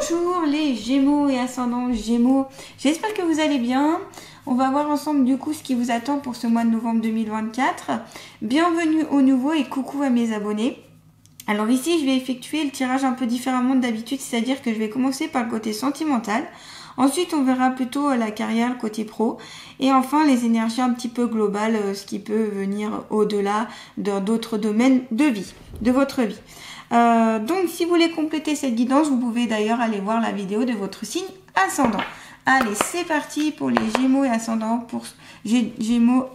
Bonjour les Gémeaux et ascendants Gémeaux, j'espère que vous allez bien. On va voir ensemble du coup ce qui vous attend pour ce mois de novembre 2024. Bienvenue au nouveau et coucou à mes abonnés. Alors ici je vais effectuer le tirage un peu différemment d'habitude, c'est-à-dire que je vais commencer par le côté sentimental. Ensuite on verra plutôt la carrière, le côté pro. Et enfin les énergies un petit peu globales, ce qui peut venir au-delà d'autres domaines de vie, de votre vie. Donc si vous voulez compléter cette guidance, vous pouvez d'ailleurs aller voir la vidéo de votre signe ascendant. Allez, c'est parti pour les Gémeaux et ascendants pour Gémeaux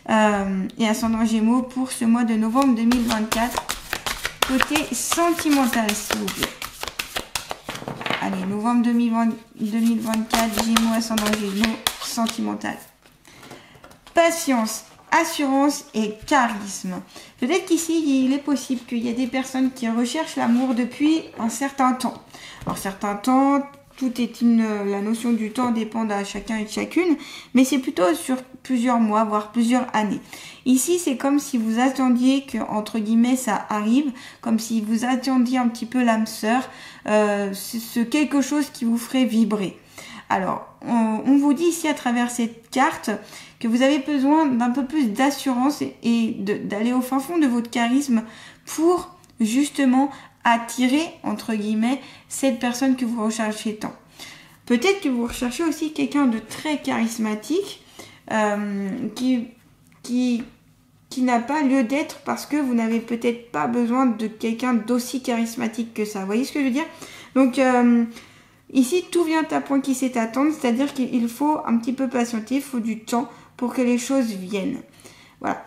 et ascendant Gémeaux pour ce mois de novembre 2024. Côté sentimental, s'il vous plaît. Allez, novembre 2024, Gémeaux, ascendant Gémeaux, sentimental. Patience, assurance et charisme. Peut-être qu'ici, il est possible qu'il y ait des personnes qui recherchent l'amour depuis un certain temps. Alors, certain temps, tout est la notion du temps dépend à chacun et de chacune, mais c'est plutôt sur plusieurs mois, voire plusieurs années. Ici, c'est comme si vous attendiez que, entre guillemets, ça arrive, comme si vous attendiez un petit peu l'âme sœur, c'est quelque chose qui vous ferait vibrer. Alors, on vous dit ici à travers cette carte que vous avez besoin d'un peu plus d'assurance et d'aller au fin fond de votre charisme pour justement attirer, entre guillemets, cette personne que vous recherchez tant. Peut-être que vous recherchez aussi quelqu'un de très charismatique qui n'a pas lieu d'être parce que vous n'avez peut-être pas besoin de quelqu'un d'aussi charismatique que ça. Vous voyez ce que je veux dire? Donc, ici, tout vient à point qui sait attendre, c'est-à-dire qu'il faut un petit peu patienter, il faut du temps pour que les choses viennent. Voilà.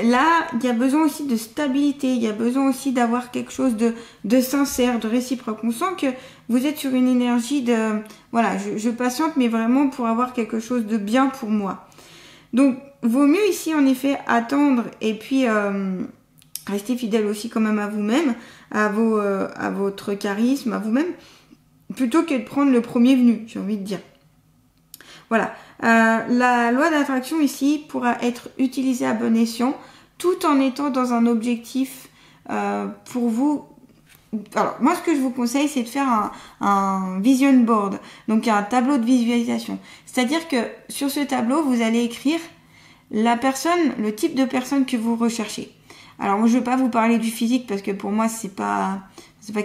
Là, il y a besoin aussi de stabilité, il y a besoin aussi d'avoir quelque chose de sincère, de réciproque. On sent que vous êtes sur une énergie de... Voilà, je patiente, mais vraiment pour avoir quelque chose de bien pour moi. Donc, vaut mieux ici, en effet, attendre et puis rester fidèle aussi quand même à vous-même, à votre charisme, à vous-même, plutôt que de prendre le premier venu, j'ai envie de dire. Voilà. La loi d'attraction ici pourra être utilisée à bon escient tout en étant dans un objectif pour vous. Alors, moi, ce que je vous conseille, c'est de faire un vision board, donc un tableau de visualisation. C'est-à-dire que sur ce tableau, vous allez écrire la personne, le type de personne que vous recherchez. Alors, moi, je ne vais pas vous parler du physique parce que pour moi, c'est pas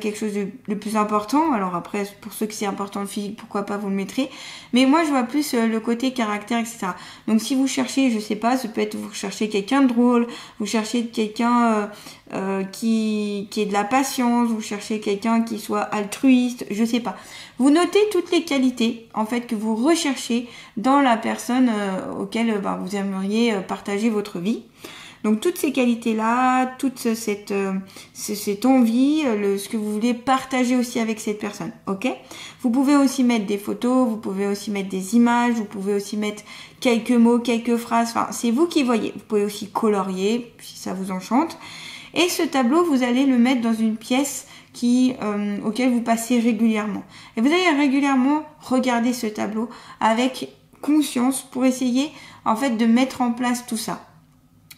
quelque chose de le plus important. Alors après, pour ceux que c'est important le physique, pourquoi pas vous le mettrez. Mais moi, je vois plus le côté caractère, etc. Donc si vous cherchez, je sais pas, ça peut être vous cherchez quelqu'un de drôle, vous cherchez quelqu'un qui ait de la patience, vous cherchez quelqu'un qui soit altruiste, je sais pas. Vous notez toutes les qualités en fait que vous recherchez dans la personne auquel vous aimeriez partager votre vie. Donc toutes ces qualités-là, toute cette envie, ce que vous voulez partager aussi avec cette personne, ok? Vous pouvez aussi mettre des photos, vous pouvez aussi mettre des images, vous pouvez aussi mettre quelques mots, quelques phrases, enfin c'est vous qui voyez. Vous pouvez aussi colorier si ça vous enchante. Et ce tableau, vous allez le mettre dans une pièce auquel vous passez régulièrement. Et vous allez régulièrement regarder ce tableau avec conscience pour essayer en fait de mettre en place tout ça.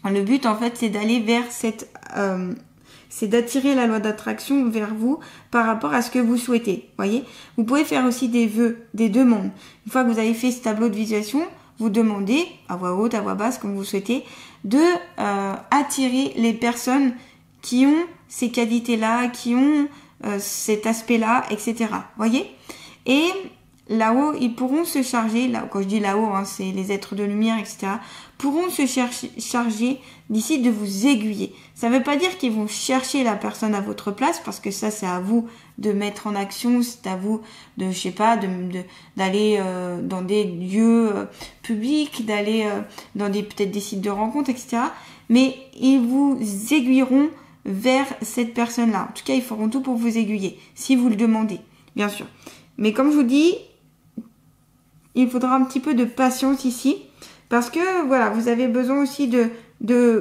Le but, en fait, c'est d'aller vers c'est d'attirer la loi d'attraction vers vous par rapport à ce que vous souhaitez. Voyez, vous pouvez faire aussi des vœux, des demandes. Une fois que vous avez fait ce tableau de visualisation, vous demandez à voix haute, à voix basse, comme vous souhaitez, de attirer les personnes qui ont ces qualités-là, qui ont cet aspect-là, etc. Voyez, et là-haut, ils pourront se charger, là, quand je dis là-haut, c'est les êtres de lumière, etc., pourront se charger d'ici de vous aiguiller. Ça ne veut pas dire qu'ils vont chercher la personne à votre place, parce que ça, c'est à vous de mettre en action, c'est à vous de, je sais pas, d'aller dans des lieux publics, d'aller dans peut-être des sites de rencontres, etc. Mais ils vous aiguilleront vers cette personne-là. En tout cas, ils feront tout pour vous aiguiller, si vous le demandez, bien sûr. Mais comme je vous dis, il faudra un petit peu de patience ici, parce que voilà, vous avez besoin aussi de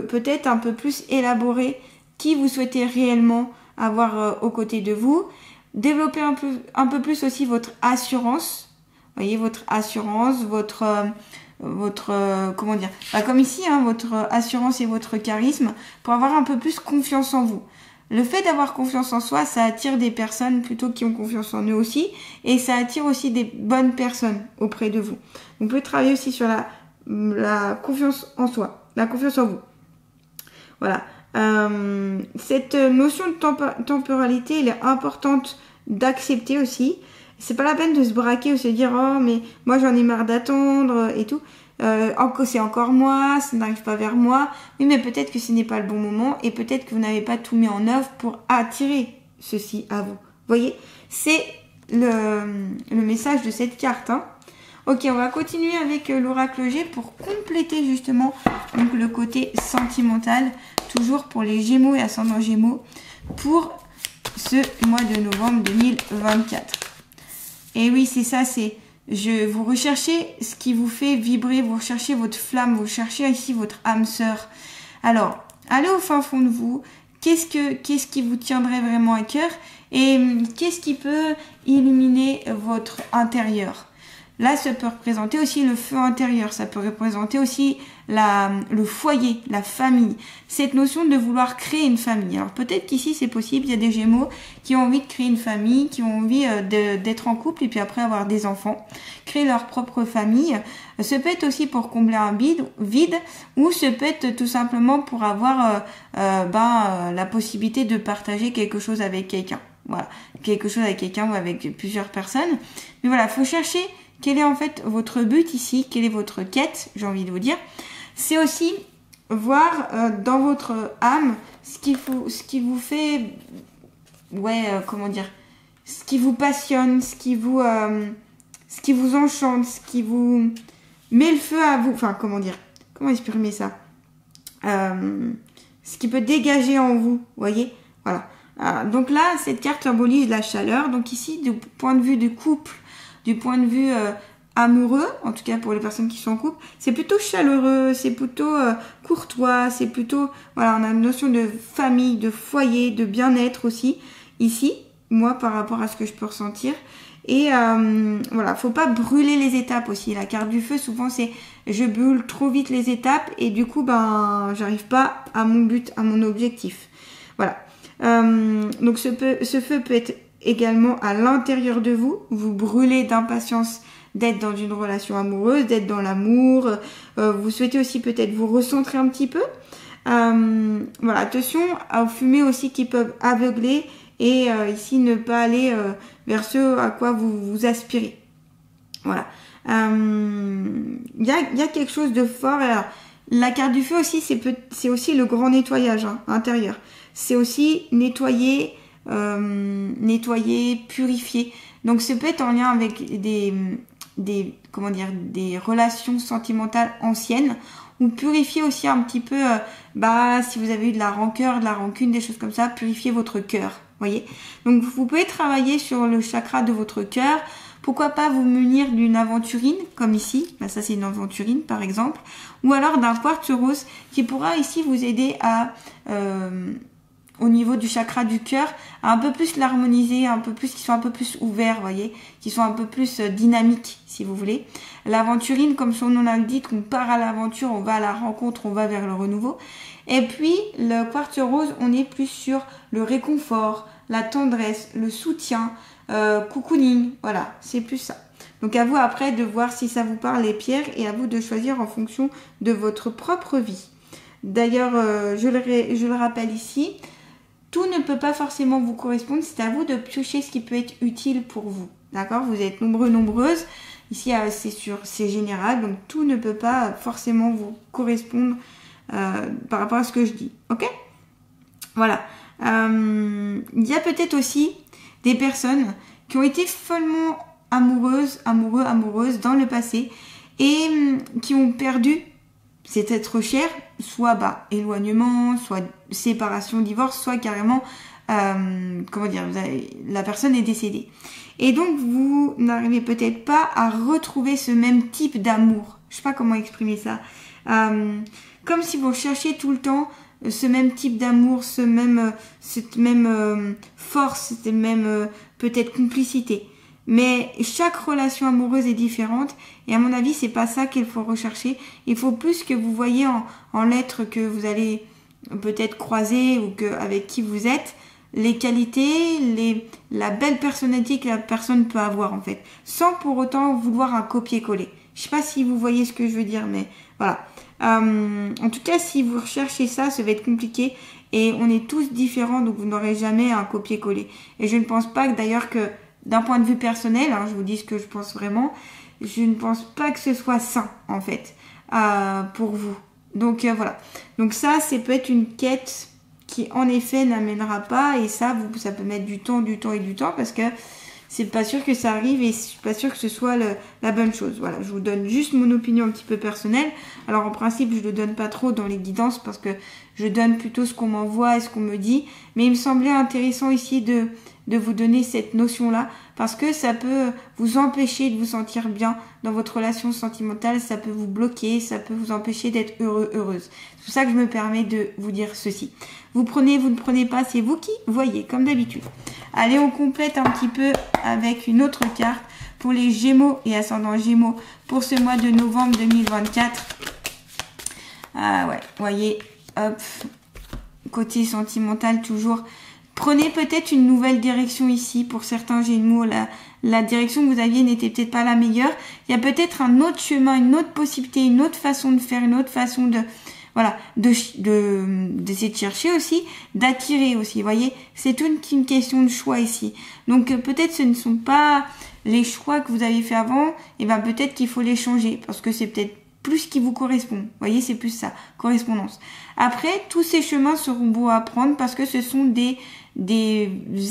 peut-être un peu plus élaborer qui vous souhaitez réellement avoir aux côtés de vous. Développer un peu plus aussi votre assurance. Vous voyez, votre assurance, comment dire, comme ici, votre assurance et votre charisme, pour avoir un peu plus confiance en vous. le fait d'avoir confiance en soi, ça attire des personnes plutôt qui ont confiance en eux aussi, et ça attire aussi des bonnes personnes auprès de vous. Vous pouvez travailler aussi sur la confiance en soi, la confiance en vous. Voilà. Cette notion de temporalité, elle est importante d'accepter aussi. C'est pas la peine de se braquer ou se dire oh mais moi j'en ai marre d'attendre et tout. C'est encore moi, ça n'arrive pas vers moi. Oui, mais peut-être que ce n'est pas le bon moment et peut-être que vous n'avez pas tout mis en œuvre pour attirer ceci à vous. Vous voyez, c'est le message de cette carte. Hein. Ok, on va continuer avec l'oracle G pour compléter justement donc, le côté sentimental, toujours pour les Gémeaux et ascendants Gémeaux, pour ce mois de novembre 2024. Et oui, c'est ça, vous recherchez ce qui vous fait vibrer, vous recherchez votre flamme, vous cherchez ici votre âme sœur. Alors, allez au fin fond de vous, qu'est-ce qui vous tiendrait vraiment à cœur et qu'est-ce qui peut illuminer votre intérieur. Là, ça peut représenter aussi le feu intérieur, ça peut représenter aussi le foyer, la famille. Cette notion de vouloir créer une famille. Alors peut-être qu'ici c'est possible, il y a des Gémeaux qui ont envie de créer une famille, qui ont envie d'être en couple et puis après avoir des enfants, créer leur propre famille. Ce peut être aussi pour combler un vide ou ce peut être tout simplement pour avoir la possibilité de partager quelque chose avec quelqu'un. Voilà, quelque chose avec quelqu'un ou avec plusieurs personnes. Mais voilà, faut chercher quel est en fait votre but ici, quelle est votre quête, j'ai envie de vous dire. C'est aussi voir dans votre âme ce qui vous fait, ce qui vous passionne, ce qui vous enchante, ce qui vous met le feu à vous, comment exprimer ça, ce qui peut dégager en vous, voyez, voilà. Donc là, cette carte symbolise la chaleur. Donc ici, du point de vue du couple, du point de vue amoureux, en tout cas pour les personnes qui sont en couple, c'est plutôt chaleureux, c'est plutôt courtois, c'est plutôt, voilà, on a une notion de famille, de foyer, de bien-être aussi, ici, moi par rapport à ce que je peux ressentir. Et voilà, faut pas brûler les étapes aussi. La carte du feu, souvent c'est je brûle trop vite les étapes et du coup, j'arrive pas à mon but, à mon objectif. Voilà. Donc ce feu peut être également à l'intérieur de vous. Vous brûlez d'impatience d'être dans une relation amoureuse, d'être dans l'amour. Vous souhaitez aussi peut-être vous recentrer un petit peu. Voilà, attention aux fumées aussi qui peuvent aveugler et ici ne pas aller vers ce à quoi vous aspirez. Voilà. Il y a quelque chose de fort. Alors, la carte du feu aussi, c'est aussi le grand nettoyage intérieur. C'est aussi nettoyer, purifier. Donc, ça peut être en lien avec des relations sentimentales anciennes ou purifier aussi un petit peu, si vous avez eu de la rancœur, de la rancune, des choses comme ça, purifier votre cœur, voyez. Donc, vous pouvez travailler sur le chakra de votre cœur. Pourquoi pas vous munir d'une aventurine, comme ici, ça c'est une aventurine par exemple, ou alors d'un quartz rose qui pourra ici vous aider à, au niveau du chakra du cœur, à un peu plus l'harmoniser, qui soit un peu plus ouvert, voyez, qui soit un peu plus dynamique, si vous voulez. L'aventurine, comme son nom l'indique, on part à l'aventure, on va à la rencontre, on va vers le renouveau. Et puis, le quartz rose, on est plus sur le réconfort, la tendresse, le soutien, cocooning, voilà, c'est plus ça. Donc à vous après de voir si ça vous parle les pierres et à vous de choisir en fonction de votre propre vie. D'ailleurs, je le rappelle ici, tout ne peut pas forcément vous correspondre, c'est à vous de piocher ce qui peut être utile pour vous. D'accord? Vous êtes nombreux, nombreuses. Ici, c'est général, donc tout ne peut pas forcément vous correspondre par rapport à ce que je dis. Ok? Voilà. Il y a peut-être aussi des personnes qui ont été follement amoureuses dans le passé et qui ont perdu cet être cher, soit éloignement, soit séparation, divorce, soit carrément, la personne est décédée. Et donc, vous n'arrivez peut-être pas à retrouver ce même type d'amour. Je sais pas comment exprimer ça. Comme si vous cherchiez tout le temps ce même type d'amour, cette même force, cette même peut-être complicité. Mais chaque relation amoureuse est différente et à mon avis, c'est pas ça qu'il faut rechercher. Il faut plus que vous voyez en l'être que vous allez peut-être croiser ou avec qui vous êtes, les qualités, la belle personnalité que la personne peut avoir en fait, sans pour autant vouloir un copier-coller. Je sais pas si vous voyez ce que je veux dire, mais voilà. En tout cas, si vous recherchez ça, ça va être compliqué et on est tous différents, donc vous n'aurez jamais un copier-coller. Et je ne pense pas que d'ailleurs que d'un point de vue personnel, je vous dis ce que je pense vraiment, je ne pense pas que ce soit sain en fait pour vous. Donc voilà. Donc ça, c'est peut-être une quête qui en effet n'amènera pas, et ça peut mettre du temps parce que c'est pas sûr que ça arrive et je suis pas sûr que ce soit la bonne chose. Voilà, je vous donne juste mon opinion un petit peu personnelle. Alors en principe, je le donne pas trop dans les guidances parce que je donne plutôt ce qu'on m'envoie et ce qu'on me dit, mais il me semblait intéressant ici de vous donner cette notion-là parce que ça peut vous empêcher de vous sentir bien dans votre relation sentimentale, ça peut vous bloquer, ça peut vous empêcher d'être heureuse. C'est pour ça que je me permets de vous dire ceci. Vous prenez, vous ne prenez pas, c'est vous qui voyez, comme d'habitude. Allez, on complète un petit peu avec une autre carte pour les Gémeaux et ascendant Gémeaux pour ce mois de novembre 2024. Ah ouais, voyez, hop, côté sentimental toujours. Prenez peut-être une nouvelle direction ici pour certains Gémeaux. La direction que vous aviez n'était peut-être pas la meilleure. Il y a peut-être un autre chemin, une autre possibilité, une autre façon de faire, une autre façon de... Voilà, d'essayer de chercher aussi, d'attirer aussi, vous voyez, c'est toute une question de choix ici. Donc peut-être ce ne sont pas les choix que vous avez fait avant, et ben peut-être qu'il faut les changer, parce que c'est peut-être plus ce qui vous correspond. Vous voyez, c'est plus ça, correspondance. Après, tous ces chemins seront beaux à prendre, parce que ce sont des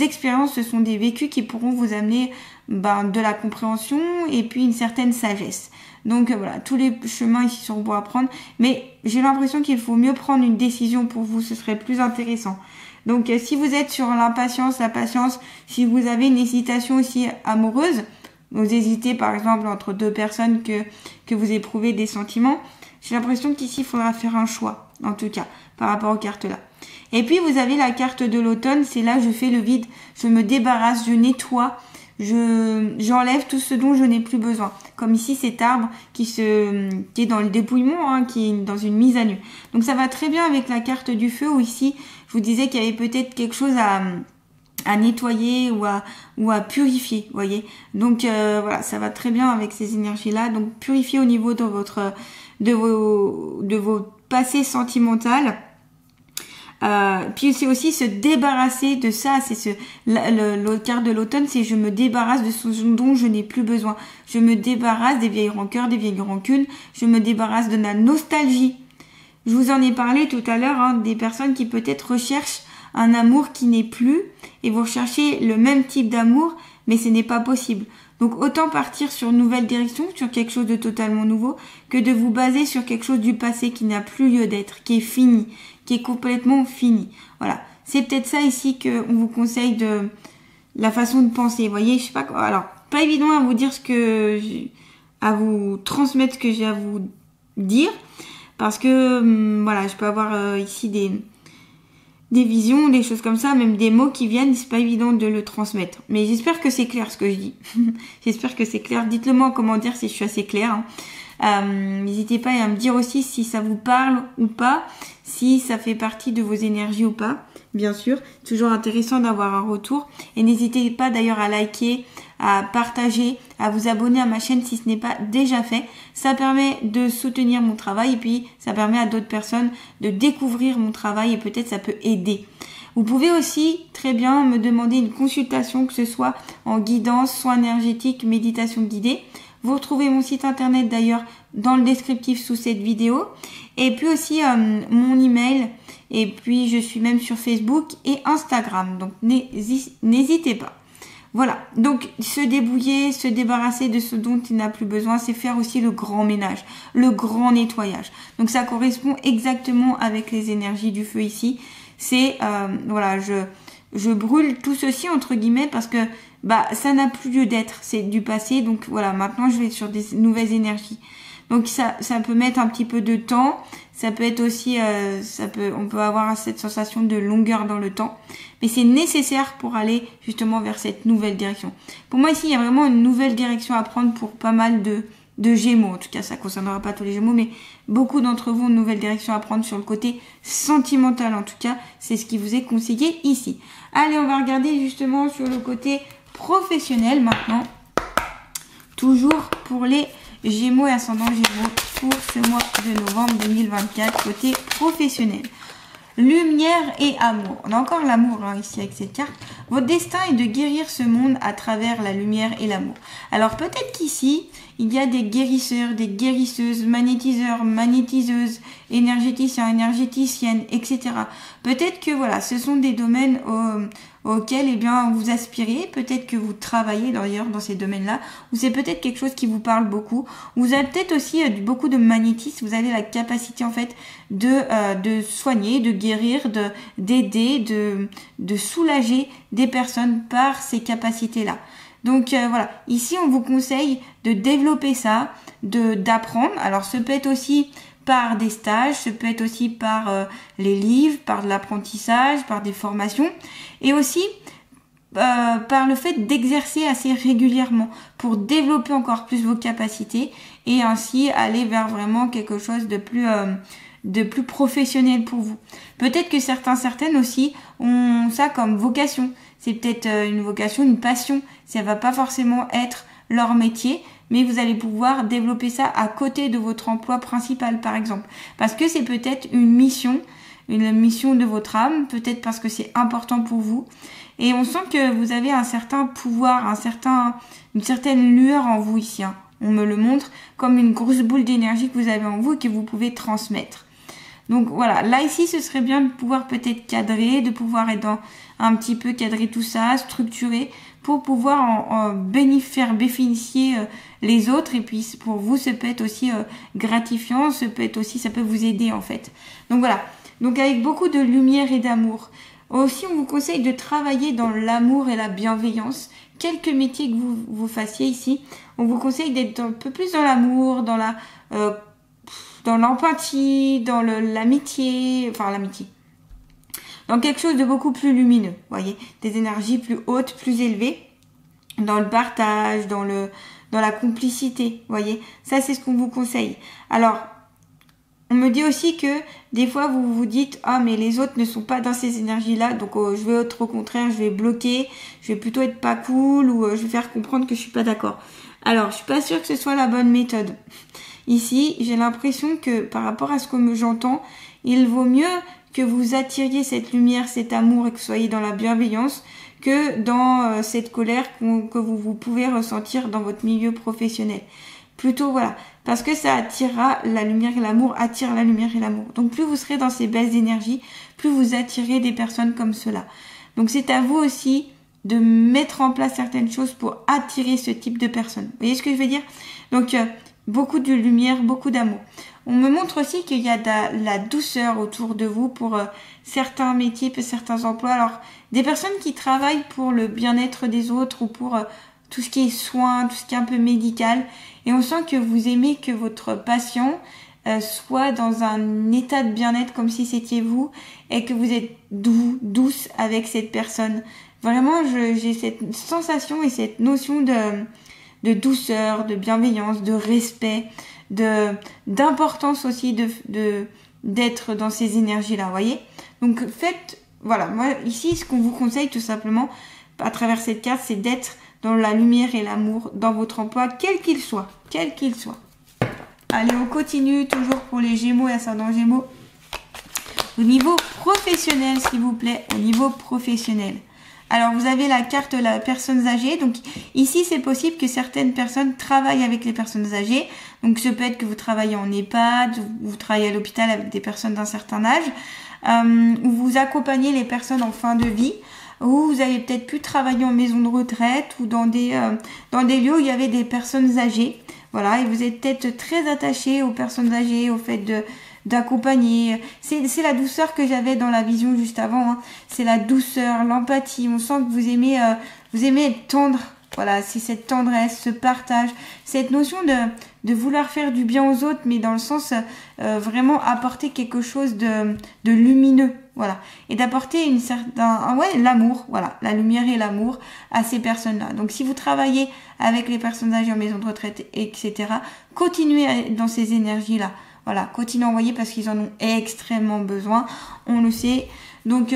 expériences, ce sont des vécus qui pourront vous amener de la compréhension, et puis une certaine sagesse. Donc voilà, tous les chemins ici seront beaux à prendre, mais j'ai l'impression qu'il faut mieux prendre une décision pour vous, ce serait plus intéressant. Donc si vous êtes sur l'impatience, la patience, si vous avez une hésitation aussi amoureuse, vous hésitez par exemple entre deux personnes que vous éprouvez des sentiments, j'ai l'impression qu'ici il faudra faire un choix, en tout cas, par rapport aux cartes là. Et puis vous avez la carte de l'automne, c'est là je fais le vide, je me débarrasse, je nettoie, j'enlève tout ce dont je n'ai plus besoin. Comme ici cet arbre qui est dans le dépouillement, qui est dans une mise à nu. Donc ça va très bien avec la carte du feu où ici je vous disais qu'il y avait peut-être quelque chose à nettoyer ou à purifier, vous voyez. Donc voilà, ça va très bien avec ces énergies là. Donc purifier au niveau de vos passés sentimentaux. Puis c'est aussi se débarrasser de ça, c'est le carte de l'automne, c'est je me débarrasse de ce dont je n'ai plus besoin. Je me débarrasse des vieilles rancœurs, des vieilles rancunes, je me débarrasse de la nostalgie. Je vous en ai parlé tout à l'heure, des personnes qui peut-être recherchent un amour qui n'est plus et vous recherchez le même type d'amour, mais ce n'est pas possible. Donc autant partir sur une nouvelle direction, sur quelque chose de totalement nouveau, que de vous baser sur quelque chose du passé qui n'a plus lieu d'être, qui est fini, qui est complètement fini. Voilà. C'est peut-être ça ici qu'on vous conseille de la façon de penser. Vous voyez, je sais pas quoi. Alors, pas évident à vous dire à vous transmettre ce que j'ai à vous dire. Parce que, voilà, je peux avoir ici des visions, des choses comme ça, même des mots qui viennent, c'est pas évident de le transmettre. Mais j'espère que c'est clair ce que je dis. J'espère que c'est clair. Dites-le moi en commentaire si je suis assez claire. N'hésitez pas à me dire aussi si ça vous parle ou pas, si ça fait partie de vos énergies ou pas, bien sûr. Toujours intéressant d'avoir un retour. Et n'hésitez pas d'ailleurs à liker, à partager, à vous abonner à ma chaîne si ce n'est pas déjà fait. Ça permet de soutenir mon travail et puis ça permet à d'autres personnes de découvrir mon travail et peut-être ça peut aider. Vous pouvez aussi très bien me demander une consultation, que ce soit en guidance, soins énergétiques, méditation guidée. Vous retrouvez mon site internet d'ailleurs dans le descriptif sous cette vidéo. Et puis aussi mon email. Et puis je suis même sur Facebook et Instagram. Donc n'hésitez pas. Voilà. Donc se débrouiller, se débarrasser de ce dont il n'a plus besoin, c'est faire aussi le grand ménage, le grand nettoyage. Donc ça correspond exactement avec les énergies du feu ici. C'est voilà, je brûle tout ceci entre guillemets parce que ça n'a plus lieu d'être, c'est du passé, donc voilà, maintenant je vais sur des nouvelles énergies. Donc ça peut mettre un petit peu de temps, ça peut être aussi, on peut avoir cette sensation de longueur dans le temps, mais c'est nécessaire pour aller justement vers cette nouvelle direction. Pour moi ici, il y a vraiment une nouvelle direction à prendre pour pas mal de Gémeaux. En tout cas, ça ne concernera pas tous les Gémeaux, mais beaucoup d'entre vous ont une nouvelle direction à prendre sur le côté sentimental. En tout cas, c'est ce qui vous est conseillé ici. Allez, on va regarder justement sur le côté professionnel maintenant. Toujours pour les Gémeaux et ascendant Gémeaux pour ce mois de novembre 2024, côté professionnel. Lumière et amour. On a encore l'amour ici avec cette carte. Votre destin est de guérir ce monde à travers la lumière et l'amour. Alors peut-être qu'ici, il y a des guérisseurs, des guérisseuses, magnétiseurs, magnétiseuses, énergéticiens, énergéticiennes, etc. Peut-être que voilà, ce sont des domaines auxquels eh bien, vous aspirez. Peut-être que vous travaillez d'ailleurs dans ces domaines-là. Ou c'est peut-être quelque chose qui vous parle beaucoup. Vous avez peut-être aussi beaucoup de magnétisme. Vous avez la capacité en fait de soigner, de guérir, d'aider, de soulager des personnes par ces capacités-là. Donc voilà, ici on vous conseille de développer ça, d'apprendre. Alors ce peut être aussi par des stages, ce peut être aussi par les livres, par de l'apprentissage, par des formations et aussi par le fait d'exercer assez régulièrement pour développer encore plus vos capacités et ainsi aller vers vraiment quelque chose de plus professionnel pour vous. Peut-être que certaines aussi ont ça comme vocation. C'est peut-être une vocation, une passion. Ça va pas forcément être leur métier, mais vous allez pouvoir développer ça à côté de votre emploi principal, par exemple. Parce que c'est peut-être une mission de votre âme, peut-être parce que c'est important pour vous. Et on sent que vous avez un certain pouvoir, une certaine lueur en vous ici. On me le montre comme une grosse boule d'énergie que vous avez en vous et que vous pouvez transmettre. Donc voilà, là ici ce serait bien de pouvoir peut-être cadrer, de pouvoir être un petit peu cadrer tout ça, structurer pour pouvoir faire bénéficier les autres et puis pour vous ça peut être aussi gratifiant, ça peut vous aider en fait. Donc voilà, donc avec beaucoup de lumière et d'amour. Aussi on vous conseille de travailler dans l'amour et la bienveillance. Quelque métier que vous fassiez ici, on vous conseille d'être un peu plus dans l'amour, dans l'empathie, dans l'amitié, dans quelque chose de beaucoup plus lumineux, voyez, des énergies plus hautes, plus élevées, dans le partage, dans la complicité, voyez, ça c'est ce qu'on vous conseille. Alors, on me dit aussi que des fois vous vous dites ah mais les autres ne sont pas dans ces énergies-là, donc je vais être au contraire, je vais bloquer, je vais plutôt être pas cool ou je vais faire comprendre que je suis pas d'accord. Alors, je suis pas sûre que ce soit la bonne méthode. Ici, j'ai l'impression que par rapport à ce que j'entends, il vaut mieux que vous attiriez cette lumière, cet amour et que vous soyez dans la bienveillance que dans cette colère que vous pouvez ressentir dans votre milieu professionnel. Plutôt voilà, parce que ça attirera la lumière et l'amour, attire la lumière et l'amour. Donc plus vous serez dans ces belles énergies, plus vous attirez des personnes comme cela. Donc c'est à vous aussi de mettre en place certaines choses pour attirer ce type de personnes. Vous voyez ce que je veux dire? Donc beaucoup de lumière, beaucoup d'amour. On me montre aussi qu'il y a de la douceur autour de vous pour certains métiers, pour certains emplois. Alors, des personnes qui travaillent pour le bien-être des autres ou pour tout ce qui est soins, tout ce qui est un peu médical. Et on sent que vous aimez que votre patient soit dans un état de bien-être comme si c'était vous et que vous êtes douce avec cette personne. Vraiment, j'ai cette sensation et cette notion de douceur, de bienveillance, de respect, d'importance aussi d'être dans ces énergies-là, vous voyez. Donc voilà, moi ici ce qu'on vous conseille tout simplement à travers cette carte, c'est d'être dans la lumière et l'amour dans votre emploi, quel qu'il soit. Allez, on continue toujours pour les Gémeaux et ascendant Gémeaux. Au niveau professionnel, s'il vous plaît, au niveau professionnel. Alors, vous avez la carte de la personnes âgées. Donc, ici, c'est possible que certaines personnes travaillent avec les personnes âgées. Donc, ça peut être que vous travaillez en EHPAD, ou vous travaillez à l'hôpital avec des personnes d'un certain âge, ou vous accompagnez les personnes en fin de vie, ou vous avez peut-être pu travailler en maison de retraite ou dans des lieux où il y avait des personnes âgées. Voilà, et vous êtes peut-être très attaché aux personnes âgées, au fait d'accompagner. C'est la douceur que j'avais dans la vision juste avant. C'est la douceur, l'empathie. On sent que vous aimez être tendre Voilà, c'est cette tendresse, ce partage, cette notion de vouloir faire du bien aux autres, mais dans le sens vraiment apporter quelque chose de lumineux, voilà, et d'apporter l'amour, voilà, la lumière et l'amour à ces personnes-là. Donc si vous travaillez avec les personnes âgées en maison de retraite, etc., continuez dans ces énergies-là. Voilà, continuez à envoyer parce qu'ils en ont extrêmement besoin, on le sait. Donc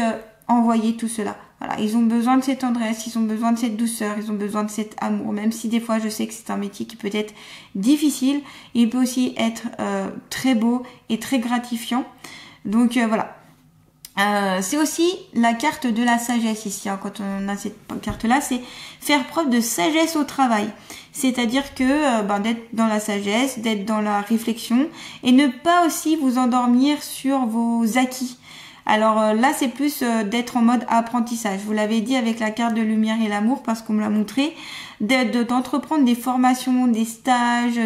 envoyez tout cela. Voilà, ils ont besoin de cette tendresse, ils ont besoin de cette douceur, ils ont besoin de cet amour. Même si des fois je sais que c'est un métier qui peut être difficile, il peut aussi être très beau et très gratifiant. Donc voilà. C'est aussi la carte de la sagesse ici, hein, quand on a cette carte-là, c'est faire preuve de sagesse au travail. C'est-à-dire que d'être dans la sagesse, d'être dans la réflexion et ne pas aussi vous endormir sur vos acquis. Alors là, c'est plus d'être en mode apprentissage. Vous l'avez dit avec la carte de lumière et l'amour parce qu'on me l'a montré, d'entreprendre des formations, des stages,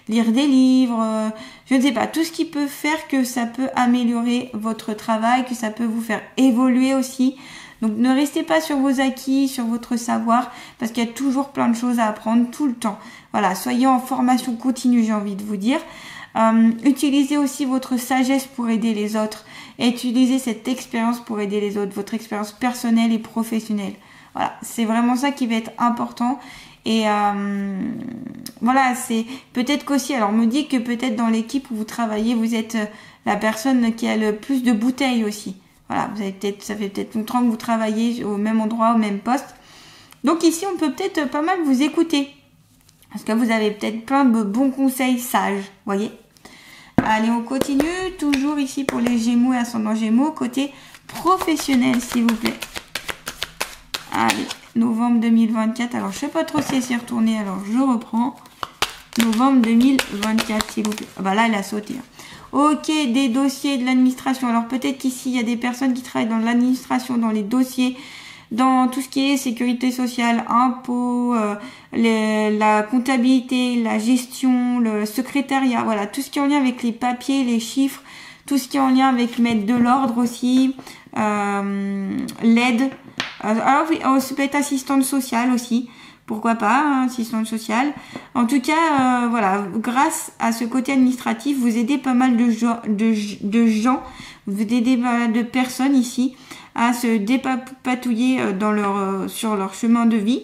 lire des livres, je ne sais pas, tout ce qui peut faire que ça peut améliorer votre travail, que ça peut vous faire évoluer aussi. Donc ne restez pas sur vos acquis, sur votre savoir, parce qu'il y a toujours plein de choses à apprendre tout le temps. Voilà, soyez en formation continue, j'ai envie de vous dire. Utilisez aussi votre sagesse pour aider les autres. Et utilisez cette expérience pour aider les autres, votre expérience personnelle et professionnelle. Voilà, c'est vraiment ça qui va être important. Et voilà, c'est peut-être qu'aussi, alors on me dit que peut-être dans l'équipe où vous travaillez, vous êtes la personne qui a le plus de bouteilles aussi. Voilà, vous avez ça fait peut-être longtemps que vous travaillez au même endroit, au même poste. Donc ici, on peut peut-être pas mal vous écouter. Parce que vous avez peut-être plein de bons conseils sages, voyez. Allez, on continue. Toujours ici pour les Gémeaux et ascendant Gémeaux, côté professionnel, s'il vous plaît. Allez, novembre 2024. Alors, je sais pas trop si elle s'est retournée, alors je reprends. Novembre 2024, s'il vous plaît. Ah bah là, elle a sauté. Ok, des dossiers de l'administration. Alors, peut-être qu'ici, il y a des personnes qui travaillent dans l'administration, dans les dossiers, dans tout ce qui est sécurité sociale, impôts, la comptabilité, la gestion, le secrétariat, voilà, tout ce qui est en lien avec les papiers, les chiffres, tout ce qui est en lien avec mettre de l'ordre aussi, l'aide. Alors oui, ça peut être assistante sociale aussi, pourquoi pas, hein, assistante sociale. En tout cas, voilà, grâce à ce côté administratif, vous aidez pas mal de gens, vous aidez pas mal de personnes ici à se dépatouiller sur leur chemin de vie.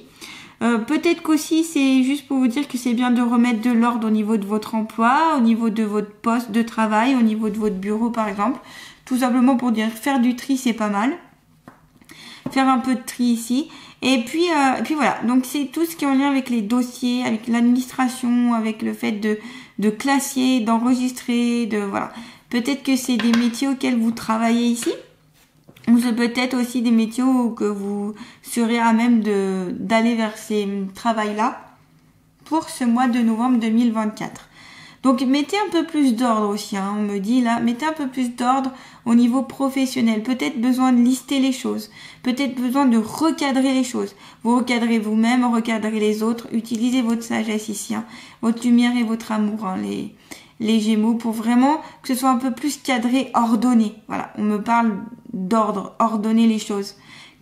Peut-être qu'aussi c'est juste pour vous dire que c'est bien de remettre de l'ordre au niveau de votre emploi, au niveau de votre poste de travail, au niveau de votre bureau par exemple. Tout simplement pour dire faire du tri, c'est pas mal. Faire un peu de tri ici. Et puis voilà, donc c'est tout ce qui est en lien avec les dossiers, avec l'administration, avec le fait de classer, d'enregistrer, voilà. Peut-être que c'est des métiers auxquels vous travaillez ici. Ou c'est peut-être aussi des métiers où que vous serez à même d'aller vers ces travails-là pour ce mois de novembre 2024. Donc mettez un peu plus d'ordre aussi, hein, on me dit là, mettez un peu plus d'ordre au niveau professionnel. Peut-être besoin de lister les choses, peut-être besoin de recadrer les choses. Vous recadrez vous-même, recadrez les autres, utilisez votre sagesse ici, hein, votre lumière et votre amour, hein, les Gémeaux, pour vraiment que ce soit un peu plus cadré, ordonné. Voilà, on me parle d'ordre, ordonner les choses,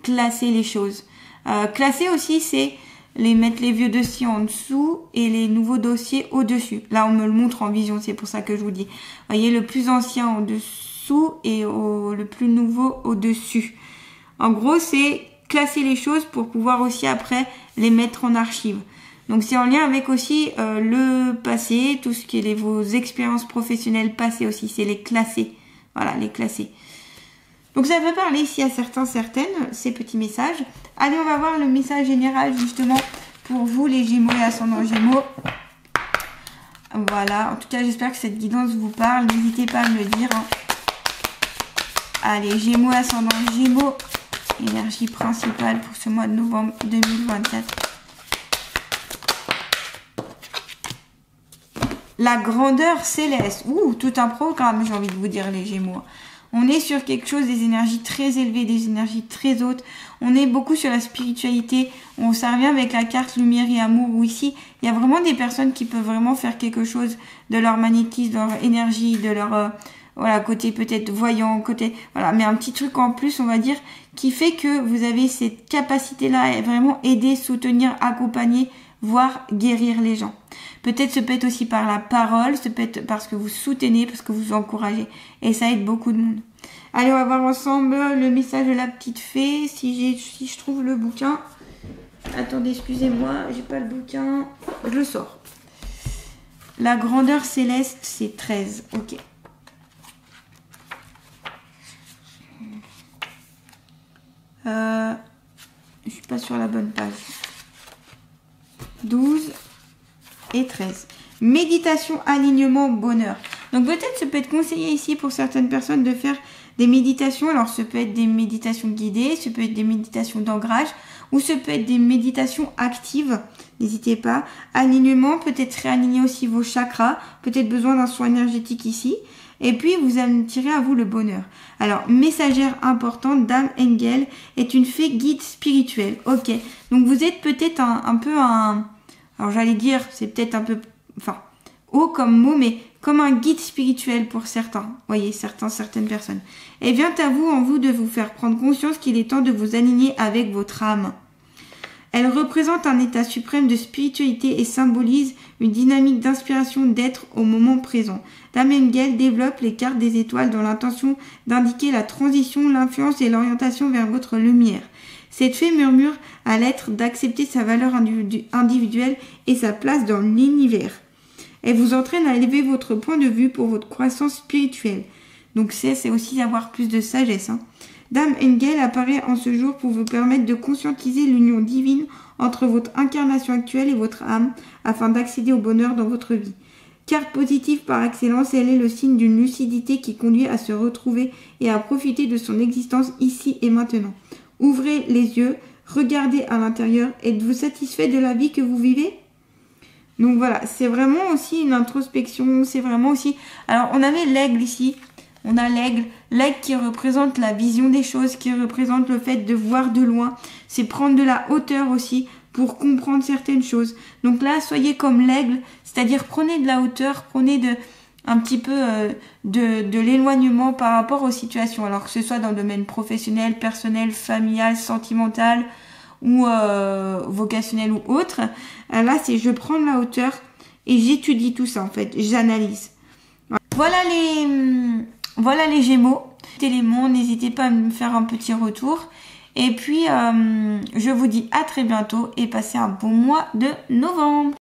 classer les choses. Classer aussi, c'est mettre les vieux dossiers en dessous et les nouveaux dossiers au-dessus. Là, on me le montre en vision, c'est pour ça que je vous dis. Vous voyez, le plus ancien en dessous et le plus nouveau au-dessus. En gros, c'est classer les choses pour pouvoir aussi après les mettre en archive. Donc c'est en lien avec aussi le passé, tout ce qui est vos expériences professionnelles passées aussi, c'est les classer. Voilà, les classer. Donc ça va parler ici à certaines, ces petits messages. Allez, on va voir le message général justement pour vous les Gémeaux et ascendants Gémeaux. Voilà, en tout cas j'espère que cette guidance vous parle, n'hésitez pas à me le dire. Hein. Allez, Gémeaux, ascendant Gémeaux, énergie principale pour ce mois de novembre 2024. La grandeur céleste. Ouh, tout un programme, j'ai envie de vous dire, les Gémeaux. On est sur quelque chose, des énergies très élevées, des énergies très hautes. On est beaucoup sur la spiritualité. Ça revient avec la carte lumière et amour, où ici, il y a vraiment des personnes qui peuvent vraiment faire quelque chose de leur magnétisme, de leur énergie, de leur voilà, côté peut-être voyant, côté, voilà, mais un petit truc en plus, on va dire, qui fait que vous avez cette capacité-là à vraiment aider, soutenir, accompagner, voire guérir les gens. Peut-être ça peut être aussi par la parole, ça peut être parce que vous soutenez, parce que vous encouragez, et ça aide beaucoup de monde. Allez, on va voir ensemble le message de la petite fée, si je trouve le bouquin. Attendez, excusez-moi, j'ai pas le bouquin, je le sors. La grandeur céleste, c'est 13, ok. Je suis pas sur la bonne page. 12 et 13. Méditation, alignement, bonheur. Donc peut-être ça peut être conseillé ici pour certaines personnes de faire des méditations. Alors ça peut être des méditations guidées, ça peut être des méditations d'ancrage ou ça peut être des méditations actives. N'hésitez pas. Alignement, peut-être réaligner aussi vos chakras. Peut-être besoin d'un soin énergétique ici. Et puis, vous attirez à vous le bonheur. Alors, messagère importante, Dame Engel est une fée guide spirituelle. Ok. Donc, vous êtes peut-être un peu un... Alors, j'allais dire, c'est peut-être un peu... Enfin, haut comme mot, mais comme un guide spirituel pour certains. Vous voyez, certaines personnes. Et vient à vous, en vous, de vous faire prendre conscience qu'il est temps de vous aligner avec votre âme. Elle représente un état suprême de spiritualité et symbolise une dynamique d'inspiration d'être au moment présent. Dame Engel développe les cartes des étoiles dans l'intention d'indiquer la transition, l'influence et l'orientation vers votre lumière. Cette fée murmure à l'être d'accepter sa valeur individuelle et sa place dans l'univers. Elle vous entraîne à élever votre point de vue pour votre croissance spirituelle. Donc c'est aussi avoir plus de sagesse, hein. Dame Engel apparaît en ce jour pour vous permettre de conscientiser l'union divine entre votre incarnation actuelle et votre âme afin d'accéder au bonheur dans votre vie. Carte positive par excellence, elle est le signe d'une lucidité qui conduit à se retrouver et à profiter de son existence ici et maintenant. Ouvrez les yeux, regardez à l'intérieur. Êtes-vous satisfait de la vie que vous vivez ? Donc voilà, c'est vraiment aussi une introspection, c'est vraiment aussi... Alors on avait l'aigle ici. On a l'aigle qui représente la vision des choses, qui représente le fait de voir de loin. C'est prendre de la hauteur aussi pour comprendre certaines choses. Donc là, soyez comme l'aigle, c'est-à-dire prenez de la hauteur, prenez un petit peu de l'éloignement par rapport aux situations. Alors que ce soit dans le domaine professionnel, personnel, familial, sentimental ou vocationnel ou autre. Là, c'est je prends de la hauteur et j'étudie tout ça en fait, j'analyse. Voilà les Gémeaux, éléments, n'hésitez pas à me faire un petit retour. Et puis, je vous dis à très bientôt et passez un bon mois de novembre.